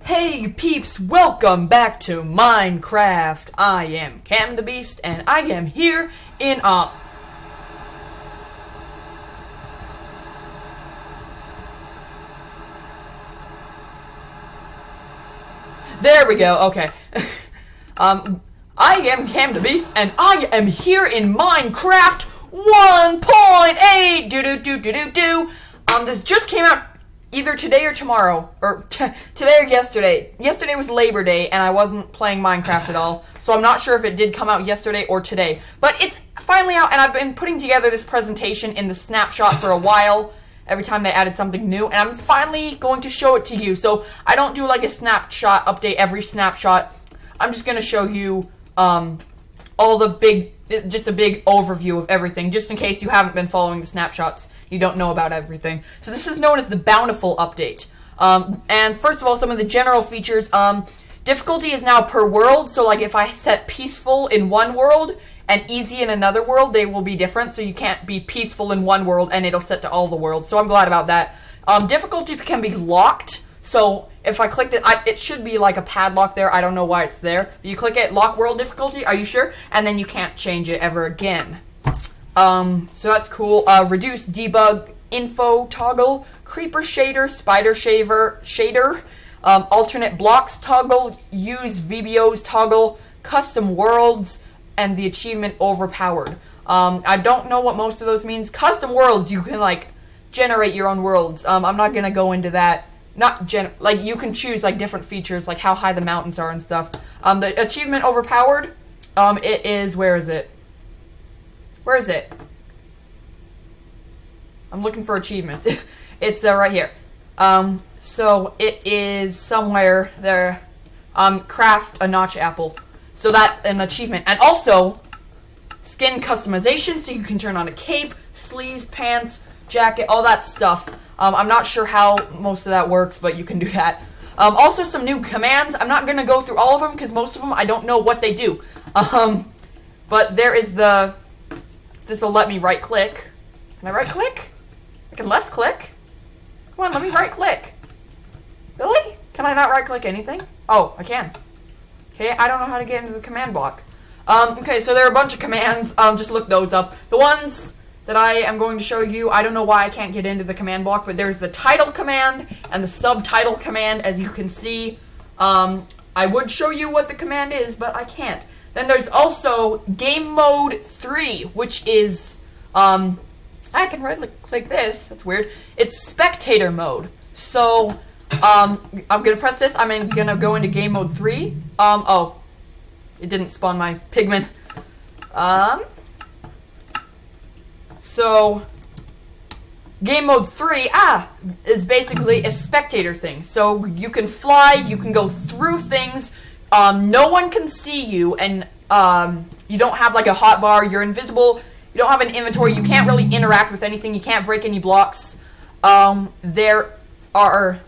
Hey peeps, welcome back to Minecraft. I am Cam the Beast, and I am here in There we go, okay. I am Cam the Beast, and I am here in Minecraft 1.8. This just came out either today or tomorrow, or today or yesterday. Yesterday was Labor Day, and I wasn't playing Minecraft at all, so I'm not sure if it did come out yesterday or today. But it's finally out, and I've been putting together this presentation in the snapshot for a while, every time they added something new, and I'm finally going to show it to you. So I don't do like a snapshot update every snapshot. I'm just going to show you all the just a big overview of everything, just in case you haven't been following the snapshots. You don't know about everything. So this is known as the Bountiful Update. And first of all, some of the general features. Difficulty is now per world, so like if I set peaceful in one world and easy in another world, they will be different, so you can't be peaceful in one world and it'll set to all the worlds, so I'm glad about that. Difficulty can be locked, so if I clicked it, it should be like a padlock there. I don't know why it's there. You click it, lock world difficulty, are you sure? And then you can't change it ever again. So that's cool. Reduce debug info toggle, creeper shader, spider shader, alternate blocks toggle, use VBOs toggle, custom worlds, and the achievement overpowered. I don't know what most of those means. Custom worlds, you can like generate your own worlds. I'm not gonna go into that. Like you can choose like different features, like how high the mountains are and stuff. The achievement overpowered, it is, where is it? Where is it? I'm looking for achievements. It's right here. So it is somewhere there. Craft a notch apple. So that's an achievement. And also, skin customization, so you can turn on a cape, sleeves, pants, jacket, all that stuff. I'm not sure how most of that works, but you can do that. Also, some new commands. I'm not going to go through all of them, because most of them I don't know what they do. But there is the... This will let me right-click. Can I right-click? I can left-click. Come on, let me right-click. Really? Can I not right-click anything? Oh, I can. Okay, I don't know how to get into the command block. Okay, so there are a bunch of commands. Just look those up. The ones that I am going to show you, I don't know why I can't get into the command block, but there's the title command and the subtitle command, as you can see. I would show you what the command is, but I can't. Then there's also Game Mode 3, which is, I can right-click this, that's weird. It's Spectator Mode. So, I'm gonna press this, I'm gonna go into Game Mode 3. Oh, it didn't spawn my pigment. So, Game Mode 3, is basically a spectator thing. So, you can fly, you can go through things, no one can see you, and you don't have like a hotbar, you're invisible, you don't have an inventory, you can't really interact with anything, you can't break any blocks. There's a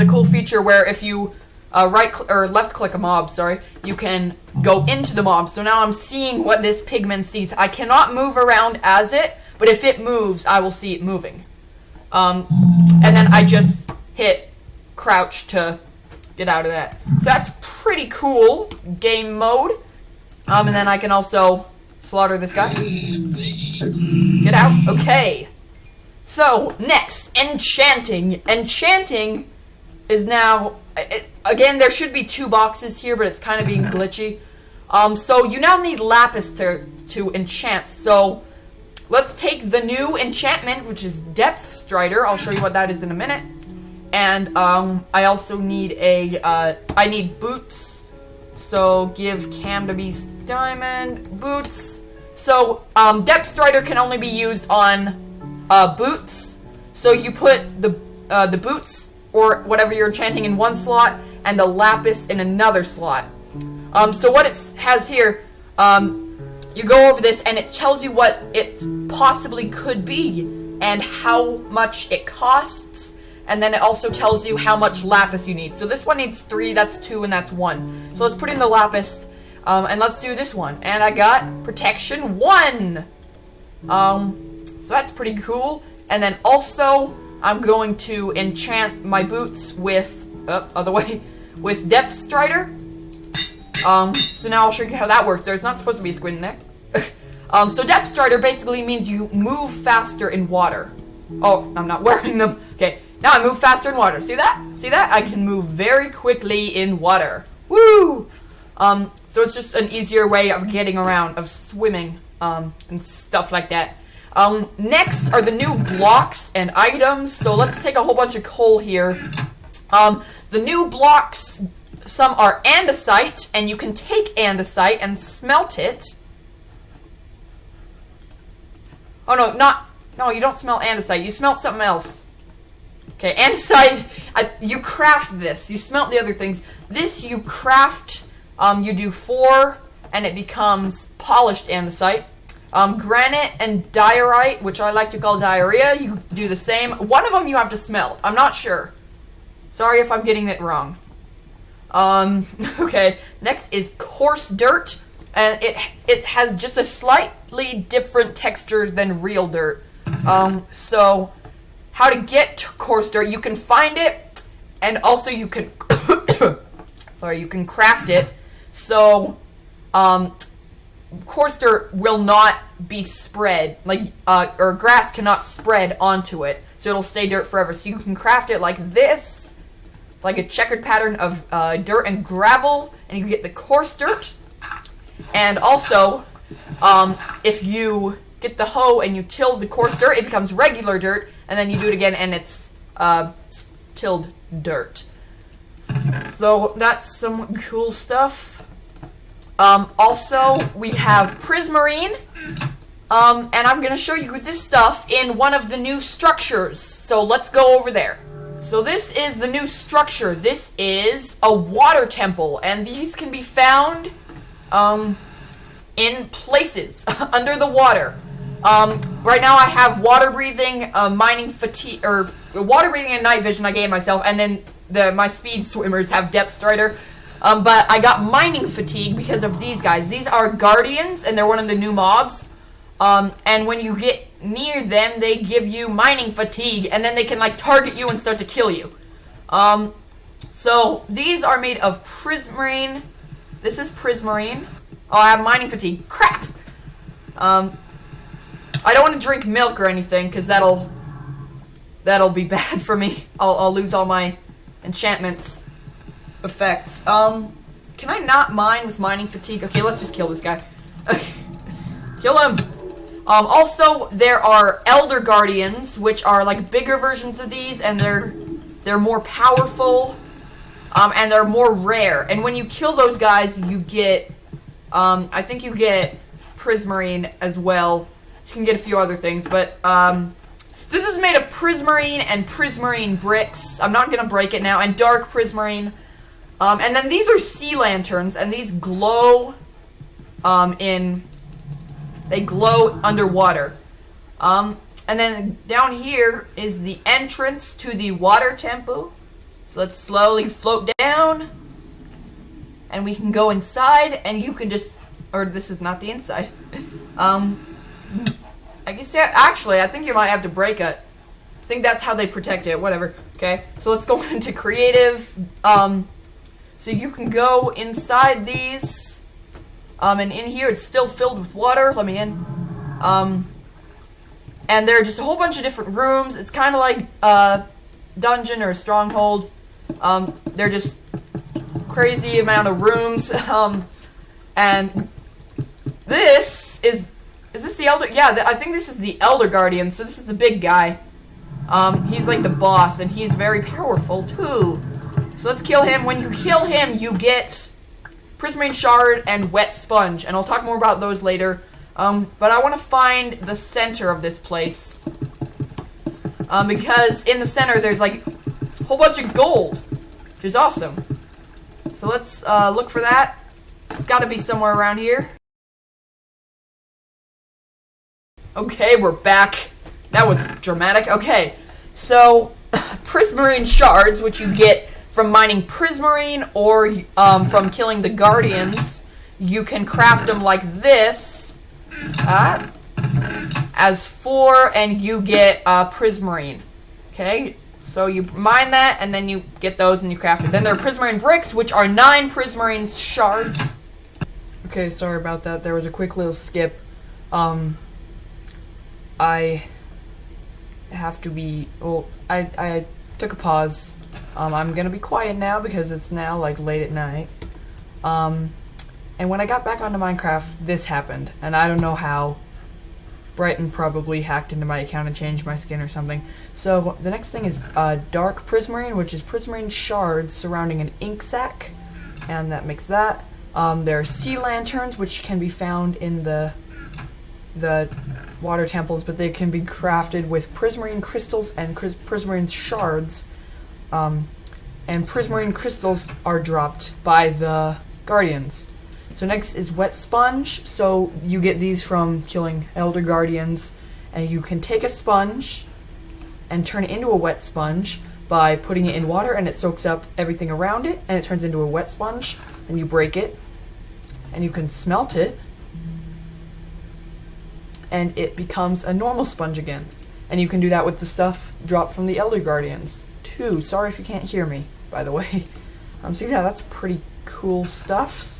cool feature where if you left click a mob, you can go into the mob. So now I'm seeing what this pigman sees. I cannot move around as it, but if it moves, I will see it moving. And then I just hit crouch to get out of that. So that's pretty cool. Game mode. And then I can also slaughter this guy. Get out. Okay. So, next, enchanting. Enchanting is now... again, there should be 2 boxes here, but it's kind of being glitchy. So you now need lapis to enchant. So, let's take the new enchantment, which is Depth Strider. I'll show you what that is in a minute. And, I also need I need boots. So, give Cam the Beast diamond boots. So, Depth Strider can only be used on, boots. So, you put the boots, or whatever you're enchanting, in one slot, and the lapis in another slot. So what it has here, you go over this, and it tells you what it possibly could be, and how much it costs. And then it also tells you how much lapis you need. So this one needs 3, that's 2, and that's 1. So let's put in the lapis, and let's do this one. And I got protection 1. So that's pretty cool. And then also, I'm going to enchant my boots with other way, with Depth Strider. So now I'll show you how that works. There's not supposed to be a squid in there. So Depth Strider basically means you move faster in water. Oh, I'm not wearing them. Okay, now I move faster in water. See that? See that? I can move very quickly in water. Woo! So it's just an easier way of getting around, of swimming, and stuff like that. Next are the new blocks and items. So let's take a whole bunch of coal here. The new blocks, some are andesite, and you can take andesite and smelt it. Oh no, you don't smelt andesite, you smelt something else. Okay, andesite, you craft this, you smelt the other things. This you craft, you do 4, and it becomes polished andesite. Granite and diorite, which I like to call diarrhea, you do the same. One of them you have to smelt, I'm not sure. Sorry if I'm getting it wrong. Okay, next is Coarse Dirt, and it has just a slightly different texture than real dirt. So how to get to Coarse Dirt, you can find it, and also you can sorry, you can craft it. So Coarse Dirt will not be spread, like or grass cannot spread onto it, so it'll stay dirt forever. So you can craft it like this, like a checkered pattern of dirt and gravel, and you get the Coarse Dirt. And also, if you get the hoe and you till the Coarse Dirt, it becomes regular dirt, and then you do it again and it's tilled dirt. So that's some cool stuff. Also, we have Prismarine, and I'm going to show you this stuff in one of the new structures. So let's go over there. So this is the new structure. This is a water temple, and these can be found in places under the water. Right now I have water breathing, mining fatigue, or water breathing and night vision I gave myself, and then my speed swimmers have Depth Strider. But I got mining fatigue because of these guys. These are guardians, and they're one of the new mobs. And when you get near them, they give you mining fatigue, and then they can like target you and start to kill you. So these are made of Prismarine. This is Prismarine. Oh, I have mining fatigue. Crap! I don't want to drink milk or anything, because that'll be bad for me. I'll lose all my enchantments effects. Can I not mine with mining fatigue? Okay, let's just kill this guy. Kill him! Also, there are Elder Guardians, which are like bigger versions of these, and they're more powerful, and they're more rare. And when you kill those guys, you get, I think you get Prismarine as well. You can get a few other things, but, so this is made of Prismarine and Prismarine bricks. I'm not gonna break it now, and dark Prismarine. And then these are Sea Lanterns, and these glow, they glow underwater. And then down here is the entrance to the water temple. So let's slowly float down, and we can go inside, and you can just, or this is not the inside. I guess, yeah, actually, I think you might have to break it. I think that's how they protect it, whatever. Okay, so let's go into creative. So you can go inside these, and in here it's still filled with water. Let me in. And there are just a whole bunch of different rooms. It's kind of like a dungeon or a stronghold. They're just crazy amount of rooms. And this is this the Elder? Yeah, I think this is the Elder Guardian. So this is the big guy. He's like the boss, and he's very powerful too. So let's kill him. When you kill him, you get Prismarine Shard and Wet Sponge, and I'll talk more about those later. But I want to find the center of this place, because in the center there's like a whole bunch of gold, which is awesome. So let's look for that. It's got to be somewhere around here. Okay, we're back. That was dramatic. Okay, so Prismarine Shards, which you get from mining Prismarine or from killing the Guardians, you can craft them like this as 4, and you get Prismarine. Okay, So you mine that, and then you get those and you craft it. Then there are Prismarine bricks, which are 9 Prismarine shards. Okay, sorry about that. There was a quick little skip. I have to be... Well, I took a pause. I'm gonna be quiet now because it's now, like, late at night. And when I got back onto Minecraft, this happened. And I don't know how. Brighton probably hacked into my account and changed my skin or something. So the next thing is dark prismarine, which is prismarine shards surrounding an ink sac, and that makes that. There are sea lanterns, which can be found in the water temples, but they can be crafted with prismarine crystals and prismarine shards. And prismarine crystals are dropped by the guardians. So next is wet sponge. So you get these from killing elder guardians, and you can take a sponge and turn it into a wet sponge by putting it in water, and it soaks up everything around it, and it turns into a wet sponge. And you break it, and you can smelt it, and it becomes a normal sponge again. And you can do that with the stuff dropped from the elder guardians too. Sorry if you can't hear me, by the way. So yeah, that's pretty cool stuff.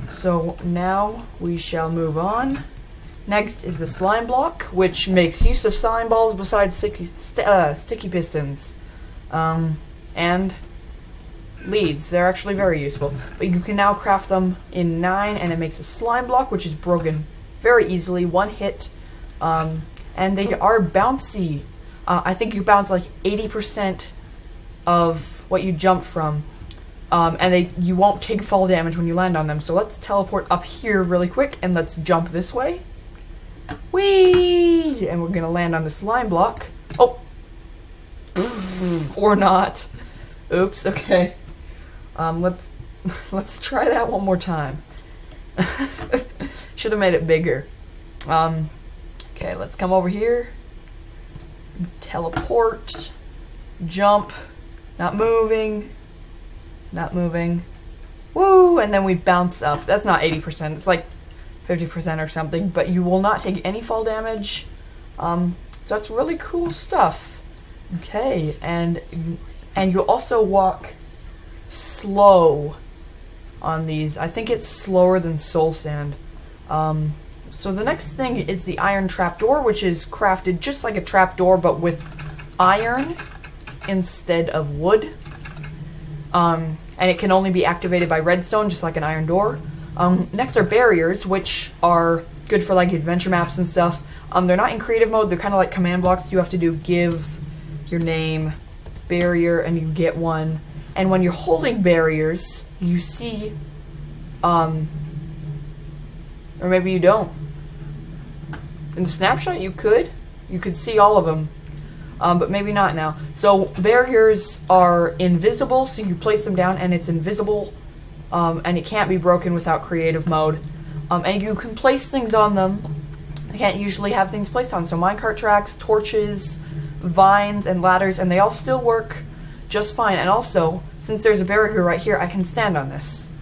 So now we shall move on. Next is the slime block, which makes use of slime balls besides sticky pistons, and leads. They're actually very useful. But you can now craft them in 9, and it makes a slime block, which is broken very easily, one hit. And they are bouncy. I think you bounce like 80% of what you jump from. And you won't take fall damage when you land on them. So let's teleport up here really quick, and let's jump this way. Whee! And we're gonna land on the slime block. Oh! Or not. Oops, okay. Let's try that one more time. Should have made it bigger. Okay, let's come over here. Teleport. Jump. Not moving. Not moving. Woo! And then we bounce up. That's not 80%. It's like 50% or something. But you will not take any fall damage. So that's really cool stuff. Okay, and you'll also walk slow on these. I think it's slower than soul sand. So the next thing is the iron trapdoor, which is crafted just like a trapdoor, but with iron instead of wood. And it can only be activated by redstone, just like an iron door. Next are barriers, which are good for like adventure maps and stuff. They're not in creative mode, they're kind of like command blocks. You have to do give your name, barrier, and you get one. And when you're holding barriers, you see, or maybe you don't. In the snapshot, you could see all of them. But maybe not now. So barriers are invisible, so you place them down and it's invisible, and it can't be broken without creative mode. And you can place things on them. You can't usually have things placed on. So minecart tracks, torches, vines, and ladders, and they all still work just fine. And also, since there's a barrier right here, I can stand on this.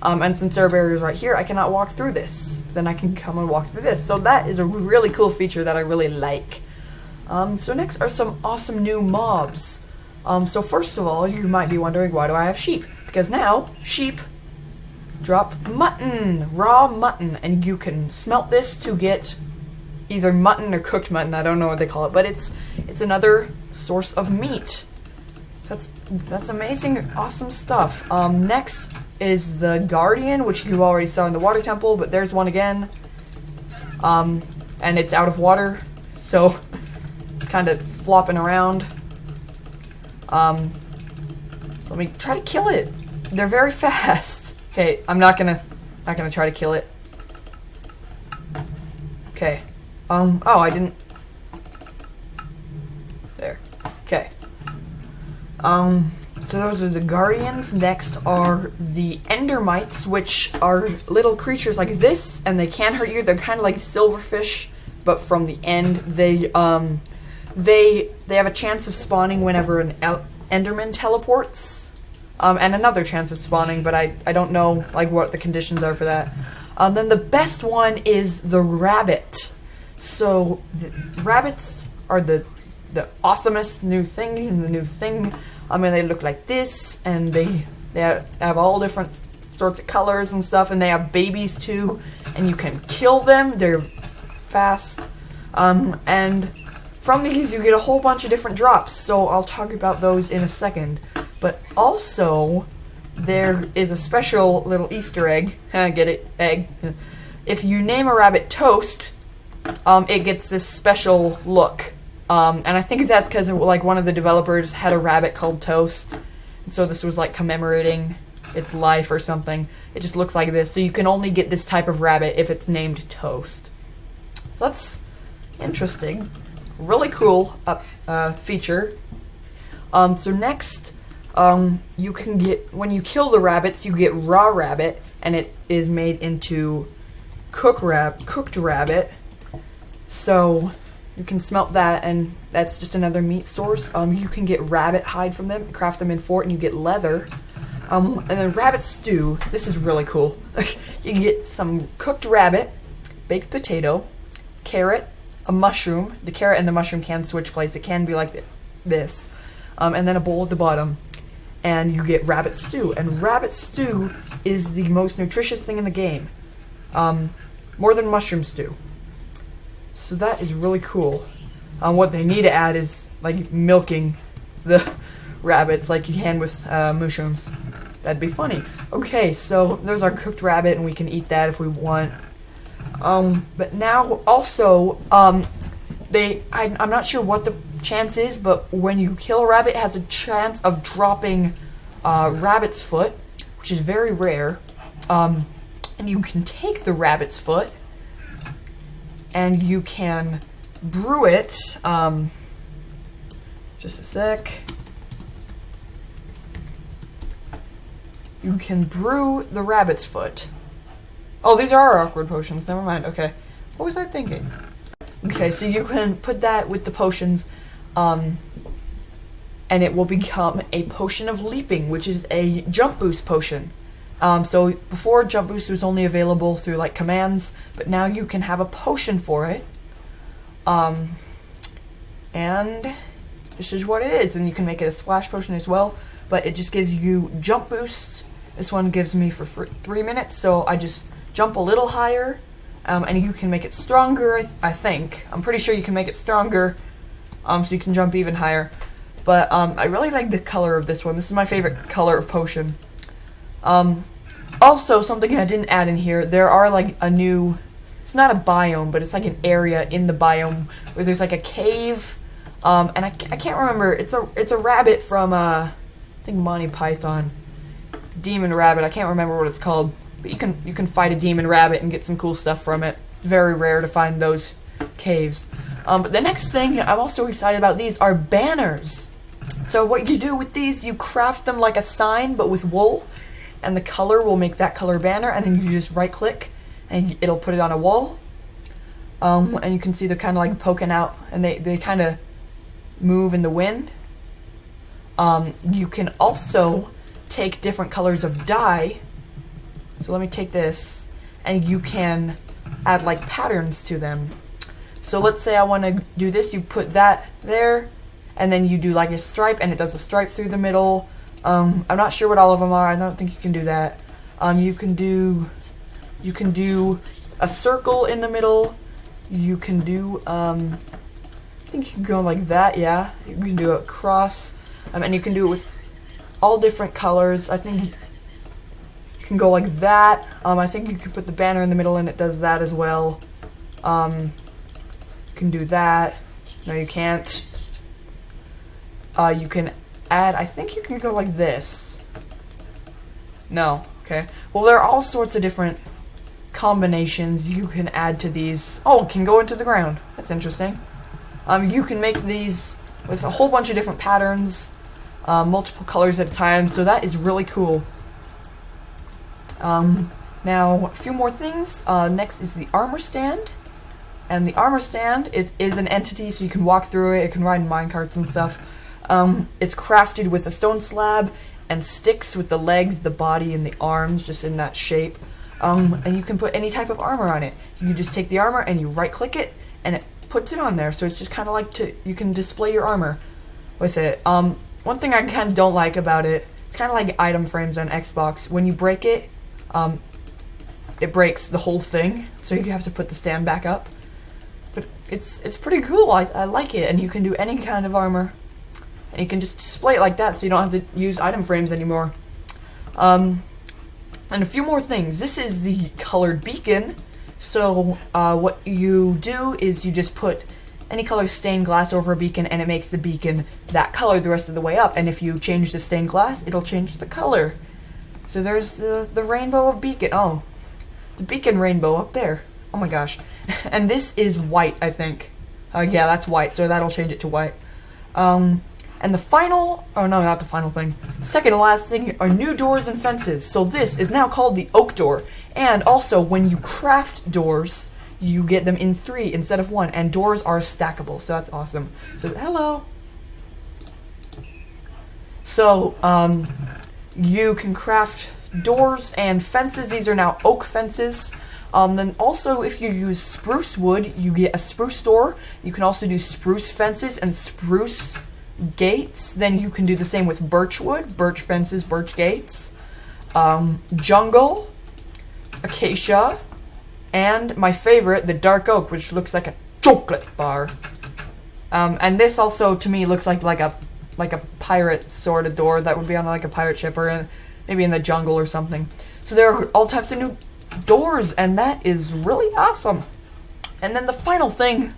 And since there are barriers right here, I cannot walk through this. Then I can come and walk through this. So that is a really cool feature that I really like. So next are some awesome new mobs. So first of all, you might be wondering, why do I have sheep? Because now, sheep drop mutton, raw mutton, and you can smelt this to get either mutton or cooked mutton, I don't know what they call it, but it's another source of meat. That's amazing, awesome stuff. Next is the guardian, which you already saw in the water temple, but there's one again. And it's out of water, so kind of flopping around. So let me try to kill it. They're very fast. Okay, I'm not gonna try to kill it. Okay. Oh, I didn't. There. Okay. So those are the guardians. Next are the Endermites, which are little creatures like this, and they can hurt you. They're kind of like silverfish, but from the end. They have a chance of spawning whenever an Enderman teleports, and another chance of spawning, but I don't know like what the conditions are for that. Then the best one is the rabbit. So the rabbits are the the awesomest new thing in the new thing. I mean, they look like this, and they have all different sorts of colors and stuff, and they have babies too, and you can kill them. They're fast, and from these you get a whole bunch of different drops, so I'll talk about those in a second. But also, there is a special little Easter egg. Get it? Egg. If you name a rabbit Toast, it gets this special look. And I think that's because like one of the developers had a rabbit called Toast, and so this was like commemorating its life or something. It just looks like this, so you can only get this type of rabbit if it's named Toast. So that's interesting. Really cool feature. So next, you can get, when you kill the rabbits, you get raw rabbit, and it is made into cooked rabbit. So you can smelt that, and that's just another meat source. You can get rabbit hide from them, craft them in fort, and you get leather. And then rabbit stew. This is really cool. You can get some cooked rabbit, baked potato, carrot, a mushroom. The carrot and the mushroom can switch place. It can be like this. And then a bowl at the bottom. And you get rabbit stew. And rabbit stew is the most nutritious thing in the game. More than mushroom stew. So that is really cool. What they need to add is like milking the rabbits like you can with mushrooms. That'd be funny. Okay, so there's our cooked rabbit, and we can eat that if we want. But now also, I'm not sure what the chance is, but when you kill a rabbit, it has a chance of dropping rabbit's foot, which is very rare. And you can take the rabbit's foot, and you can brew it. Just a sec. You can brew the rabbit's foot. Oh, these are our awkward potions. Never mind. Okay. What was I thinking? Okay, so you can put that with the potions, and it will become a potion of leaping, which is a jump boost potion. So before, jump boost was only available through like commands, but now you can have a potion for it. And this is what it is, and you can make it a splash potion as well, but it just gives you jump boosts. This one gives me for 3 minutes, so I just jump a little higher, and you can make it stronger, I think. I'm pretty sure you can make it stronger, so you can jump even higher. But I really like the color of this one. This is my favorite color of potion. Also, something I didn't add in here, there are like a new, it's not a biome, but it's like an area in the biome where there's like a cave, and I can't remember, it's a rabbit from, I think Monty Python. Demon rabbit, I can't remember what it's called, but you can fight a demon rabbit and get some cool stuff from it. Very rare to find those caves. But the next thing I'm also excited about, these are banners. So what you do with these, you craft them like a sign but with wool, and the color will make that color banner, and then you just right click and it'll put it on a wall. And you can see they're kind of like poking out, and they kind of move in the wind. You can also take different colors of dye. So let me take this, and you can add like patterns to them. So let's say I want to do this, you put that there, and then you do like a stripe, and it does a stripe through the middle. I'm not sure what all of them are. I don't think you can do that. You can do a circle in the middle. You can do I think you can go like that. Yeah, you can do a cross, and you can do it with all different colors. I think you can go like that. I think you can put the banner in the middle, and it does that as well. You can do that. No, you can't. You can add, I think you can go like this. No, okay. Well, there are all sorts of different combinations you can add to these. Oh, it can go into the ground. That's interesting. You can make these with a whole bunch of different patterns, multiple colors at a time, so that is really cool. Now, a few more things. Next is the armor stand. And the armor stand, it is an entity, so you can walk through it, it can ride in minecarts and stuff. It's crafted with a stone slab and sticks with the legs, the body, and the arms, just in that shape. And you can put any type of armor on it. You just take the armor and you right-click it, and it puts it on there. So it's just kind of like you can display your armor with it. One thing I kind of don't like about it, it's kind of like item frames on Xbox. When you break it, it breaks the whole thing, so you have to put the stand back up. But it's pretty cool. I like it, and you can do any kind of armor, and you can just display it like that, so you don't have to use item frames anymore. And a few more things. This is the colored beacon. So what you do is you just put any color stained glass over a beacon, and it makes the beacon that color the rest of the way up. And if you change the stained glass, it'll change the color. So there's the rainbow of beacon. Oh, the beacon rainbow up there. Oh my gosh. And this is white, I think. Yeah, that's white, so that'll change it to white. And the final, oh no, not the final thing. Second to last thing are new doors and fences. So this is now called the oak door. And also, when you craft doors, you get them in 3 instead of 1. And doors are stackable, so that's awesome. So, hello. So, you can craft doors and fences. These are now oak fences. Then also, if you use spruce wood, you get a spruce door. You can also do spruce fences and spruce gates. Then you can do the same with birch wood, birch fences, birch gates, jungle, acacia, and my favorite, the dark oak, which looks like a chocolate bar. And this also, to me, looks like a pirate sort of door that would be on like a pirate ship or maybe in the jungle or something. So there are all types of new doors, and that is really awesome. And then the final thing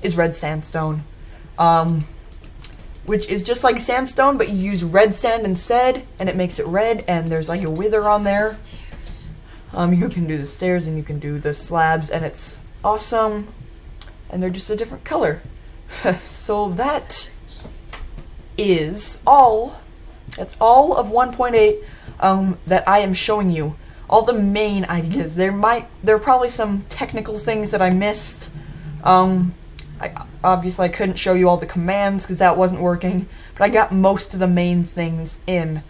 is red sandstone, which is just like sandstone, but you use red sand instead, and it makes it red, and there's like a wither on there. You can do the stairs, and you can do the slabs, and it's awesome, and they're just a different color. So that is all. That's all of 1.8 that I am showing you. All the main ideas. There are probably some technical things that I missed. Obviously I couldn't show you all the commands because that wasn't working, but I got most of the main things in.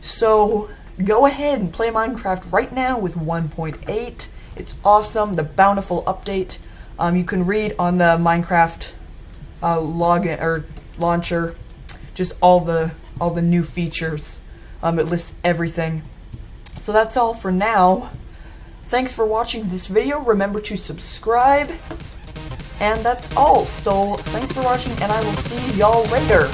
So go ahead and play Minecraft right now with 1.8. It's awesome. The bountiful update. You can read on the Minecraft login or launcher just all the new features. It lists everything. So that's all for now. Thanks for watching this video. Remember to subscribe. And that's all. So thanks for watching, and I will see y'all later.